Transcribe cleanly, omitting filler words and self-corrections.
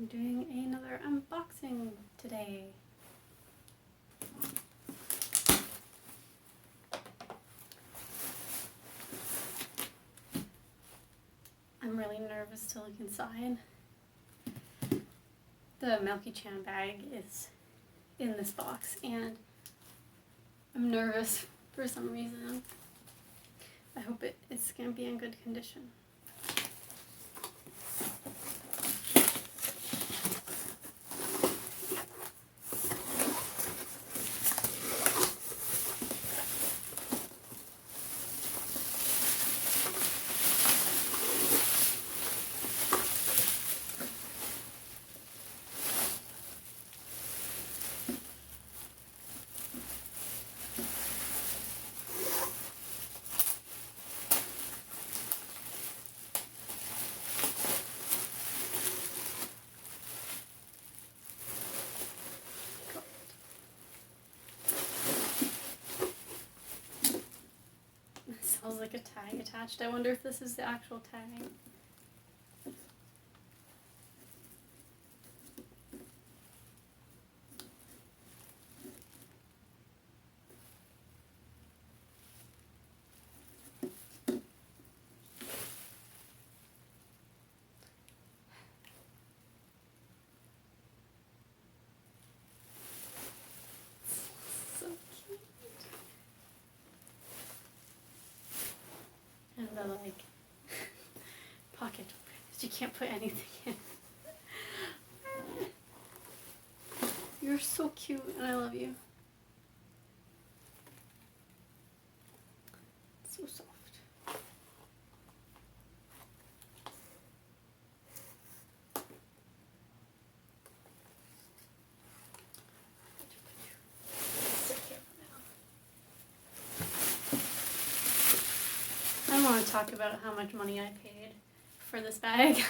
I'm doing another unboxing today. I'm really nervous to look inside. The Milky Chan bag is in this box and I'm nervous for some reason. I hope it's going to be in good condition. Smells like a tag attached. I wonder if this is the actual tag. So cute. And the pocket that you can't put anything in. You're so cute and I love you. It's so soft. I want to talk about how much money I paid for this bag.